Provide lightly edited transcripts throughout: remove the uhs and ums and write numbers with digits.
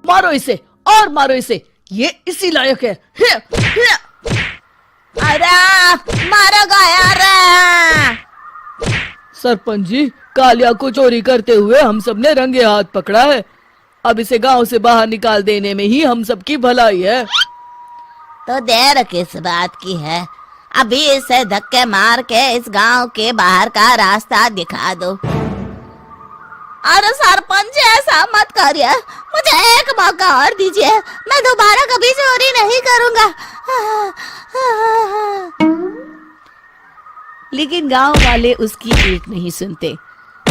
मारो इसे और मारो इसे, ये इसी लायक है। अरे मारो यार। सरपंच जी, कालिया को चोरी करते हुए हम सब ने रंगे हाथ पकड़ा है। अब इसे गांव से बाहर निकाल देने में ही हम सबकी भलाई है। तो देर किस बात की है, अभी इसे धक्के मार के इस गांव के बाहर का रास्ता दिखा दो। अरे सरपंच ऐसा मत करिए, मुझे एक मौका और दीजिए, मैं दोबारा कभी चोरी नहीं करूंगा। लेकिन गांव वाले उसकी एक नहीं सुनते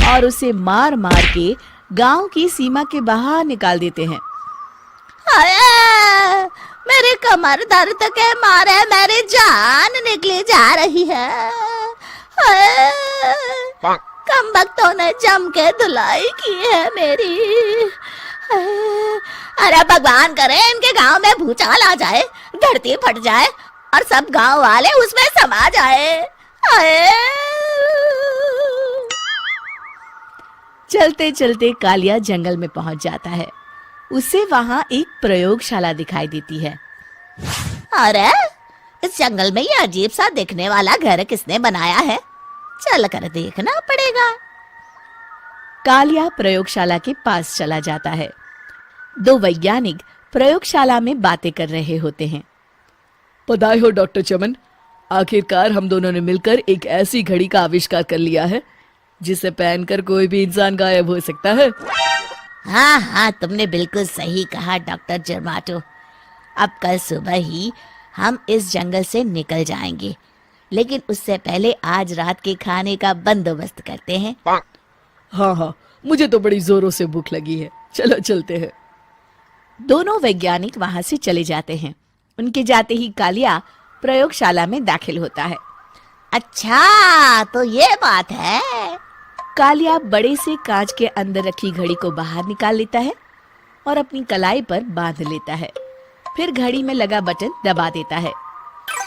और उसे मार मार के गांव की सीमा के बाहर निकाल देते हैं। मेरी कमर दर्द के मारे मेरी जान निकली जा रही है। कमबख्तों ने जम के धुलाई की है मेरी। अरे भगवान करे इनके गांव में भूचाल आ जाए, धरती फट जाए और सब गांव वाले उसमें समा जाए। चलते चलते कालिया जंगल में पहुंच जाता है। उसे वहां एक प्रयोगशाला दिखाई देती है। अरे इस जंगल में ये अजीब सा दिखने वाला घर किसने बनाया है, चल कर देखना पड़ेगा। कालिया प्रयोगशाला के पास चला जाता है। दो वैज्ञानिक प्रयोगशाला में बातें कर रहे होते हैं। बधाई हो डॉक्टर चमन, आखिरकार हम दोनों ने मिलकर एक ऐसी घड़ी का आविष्कार कर लिया है जिसे पहनकर कोई भी इंसान गायब हो सकता है। हाँ हाँ, तुमने बिल्कुल सही कहा डॉक्टर जर्माटो। अब कल सुबह ही हम इस जंगल से निकल जाएंगे, लेकिन उससे पहले आज रात के खाने का बंदोबस्त करते हैं। हाँ हाँ, मुझे तो बड़ी जोरों से भूख लगी है, चलो चलते हैं। दोनों वैज्ञानिक वहां से चले जाते हैं। उनके जाते ही कालिया प्रयोगशाला में दाखिल होता है। अच्छा तो ये बात है। कालिया बड़े से कांच के अंदर रखी घड़ी को बाहर निकाल लेता है और अपनी कलाई पर बांध लेता है। फिर घड़ी में लगा बटन दबा देता है।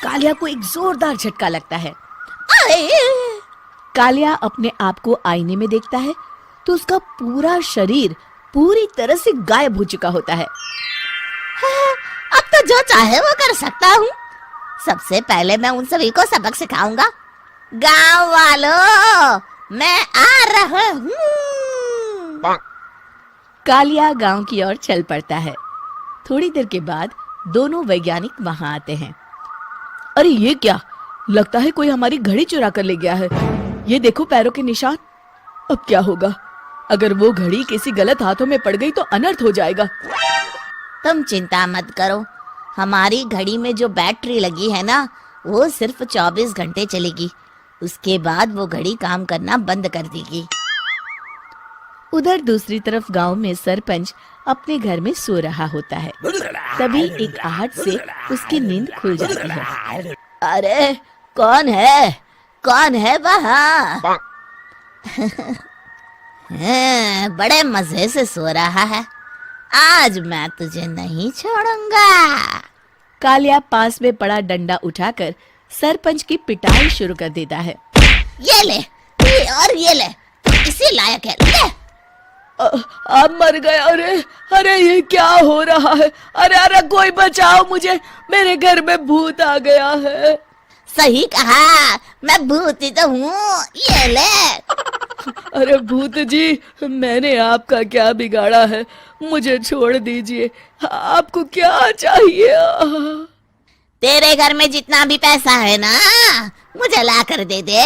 कालिया को एक जोरदार झटका लगता है। कालिया अपने आप को आईने में देखता है तो उसका पूरा शरीर पूरी तरह से गायब हो चुका होता है। अब तो जो चाहे वो कर सकता हूँ। सबसे पहले मैं उन सभी को सबक सिखाऊंगा। गांव वालों, मैं आ रहा हूँ। कालिया गांव की ओर चल पड़ता है। थोड़ी देर के बाद दोनों वैज्ञानिक वहां आते हैं। अरे ये क्या, लगता है कोई हमारी घड़ी चुरा कर ले गया है। ये देखो पैरों के निशान। अब क्या होगा, अगर वो घड़ी किसी गलत हाथों में पड़ गई तो अनर्थ हो जाएगा। तुम चिंता मत करो, हमारी घड़ी में जो बैटरी लगी है ना, वो सिर्फ 24 घंटे चलेगी। उसके बाद वो घड़ी काम करना बंद कर देगी। उधर दूसरी तरफ गांव में सरपंच अपने घर में सो रहा होता है। तभी एक आहट से उसकी नींद खुल जाती है। अरे कौन है वहाँ? बड़े मजे से सो रहा है, आज मैं तुझे नहीं छोड़ूंगा। कालिया पास में पड़ा डंडा उठाकर सरपंच की पिटाई शुरू कर देता है। ये ले, ये ले, इसी लायक है, ले। अब मर गया। अरे ये क्या हो रहा है? अरे कोई बचाओ मुझे, मेरे घर में भूत आ गया है। सही कहा, मैं भूत ही तो हूँ, ये ले। अरे भूत जी, मैंने आपका क्या बिगाड़ा है, मुझे छोड़ दीजिए। आपको क्या चाहिए? तेरे घर में जितना भी पैसा है ना, मुझे ला कर दे दे,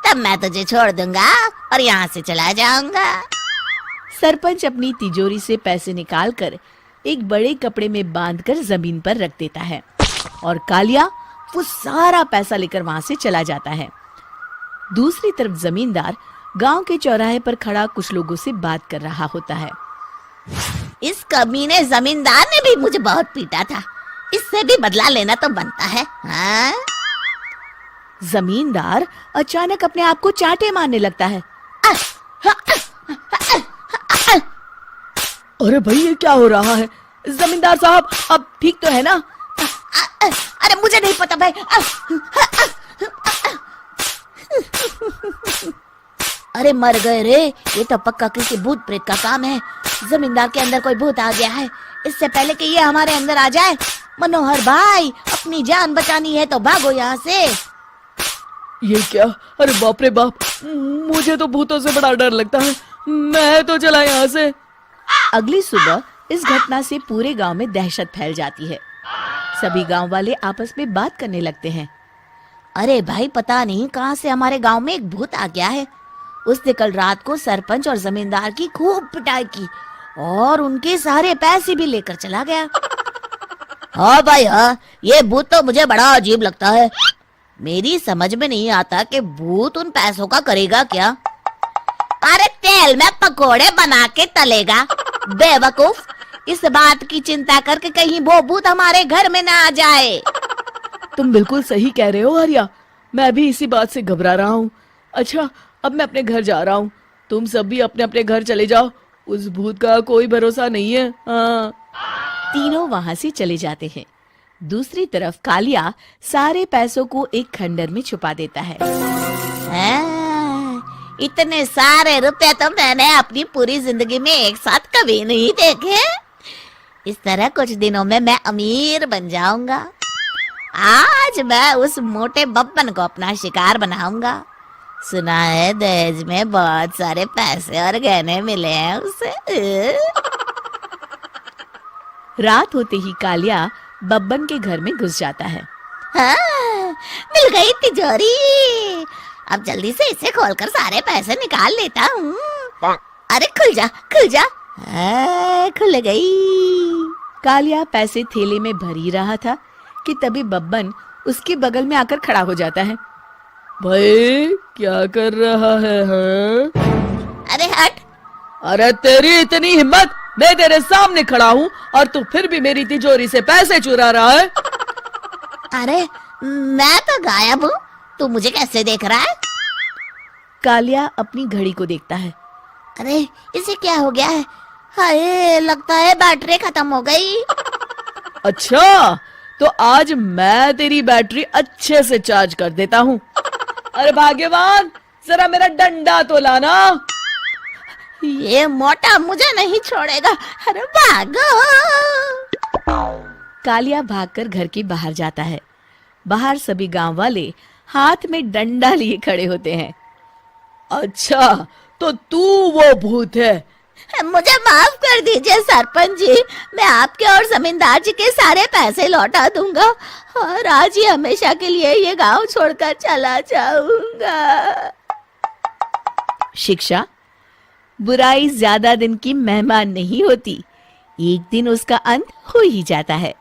तब मैं तुझे छोड़ दूंगा और यहाँ से चला जाऊंगा। सरपंच अपनी तिजोरी से पैसे निकालकर एक बड़े कपड़े में बांधकर जमीन पर रख देता है और कालिया वो सारा पैसा लेकर वहां से चला जाता है। दूसरी तरफ जमींदार गांव के चौराहे पर खड़ा कुछ लोगों से बात कर रहा होता है। इस कमीने जमींदार ने भी मुझे बहुत पीटा था, इससे भी बदला लेना तो बनता है। हाँ? जमींदार अचानक अपने आप को चांटे मारने लगता है। अरे भाई ये क्या हो रहा है? जमींदार साहब, अब ठीक तो है ना? अरे मुझे नहीं पता भाई। अरे मर गए रे, ये तो पक्का किसी भूत प्रेत का काम है। जमींदार के अंदर कोई भूत आ गया है। इससे पहले कि ये हमारे अंदर आ जाए, मनोहर भाई अपनी जान बचानी है तो भागो यहाँ से। ये क्या? अरे बाप रे बाप, मुझे तो भूतों से बड़ा डर लगता है। मैं तो चला यहाँ से। अगली सुबह इस घटना से पूरे गांव में दहशत फैल जाती है। सभी गांव वाले आपस में बात करने लगते हैं। अरे भाई, पता नहीं कहाँ से हमारे गांव में एक भूत आ गया है। उसने कल रात को सरपंच और जमींदार की खूब पिटाई की और उनके सारे पैसे भी लेकर चला गया। हाँ भाई हाँ, ये भूत तो मुझे बड़ा अजीब लगता है। मेरी समझ में नहीं आता कि भूत उन पैसों का करेगा क्या। अरे तेल में पकोड़े बना के तलेगा, बेवकूफ। इस बात की चिंता करके कहीं वो भूत हमारे घर में ना आ जाए। तुम बिल्कुल सही कह रहे हो आर्या, मैं भी इसी बात से घबरा रहा हूँ। अच्छा, अब मैं अपने घर जा रहा हूँ। तुम सब भी अपने अपने घर चले जाओ, उस भूत का कोई भरोसा नहीं है। हाँ। तीनों वहां से चले जाते हैं। दूसरी तरफ कालिया सारे पैसों को एक खंडर में छुपा देता है। इतने सारे रुपए तो मैंने अपनी पूरी जिंदगी में एक साथ कभी नहीं देखे। इस तरह कुछ दिनों में मैं अमीर बन जाऊंगा। आज मैं उस मोटे बब्बन को अपना शिकार बनाऊंगा। सुना है दहेज में बहुत सारे पैसे और गहने मिले हैं उसे। रात होते ही कालिया बब्बन के घर में घुस जाता है। हाँ, मिल गई तिजोरी। अब जल्दी से इसे खोलकर सारे पैसे निकाल लेता हूँ। अरे खुल जा, खुल जा। खुल गई। कालिया पैसे थैले में भर ही रहा था कि तभी बब्बन उसके बगल में आकर खड़ा हो जाता है। भाई क्या कर रहा है? हाँ? अरे हट। अरे तेरी इतनी हिम्मत, मैं तेरे सामने खड़ा हूँ और तू फिर भी मेरी तिजोरी से पैसे चुरा रहा है। अरे मैं तो गायब हूँ, तू मुझे कैसे देख रहा है? कालिया अपनी घड़ी को देखता है। अरे इसे क्या हो गया है? हाय, लगता है बैटरी खत्म हो गई। अच्छा, तो आज मैं तेरी बैटरी अच्छे से चार्ज कर देता हूँ। अरे भाग्यवान, जरा मेरा डंडा तो लाना। ये मोटा मुझे नहीं छोड़ेगा। अरे भागो। कालिया भागकर घर के बाहर जाता है। बाहर सभी गांव वाले हाथ में डंडा लिए खड़े होते हैं। अच्छा, तो तू वो भूत है? मुझे माफ कर दीजिए सरपंच जी, मैं आपके और जमींदार जी के सारे पैसे लौटा दूंगा और आज ही हमेशा के लिए ये गांव छोड़कर चला जाऊंगा। शिक्षा: बुराई ज्यादा दिन की मेहमान नहीं होती, एक दिन उसका अंत हो ही जाता है।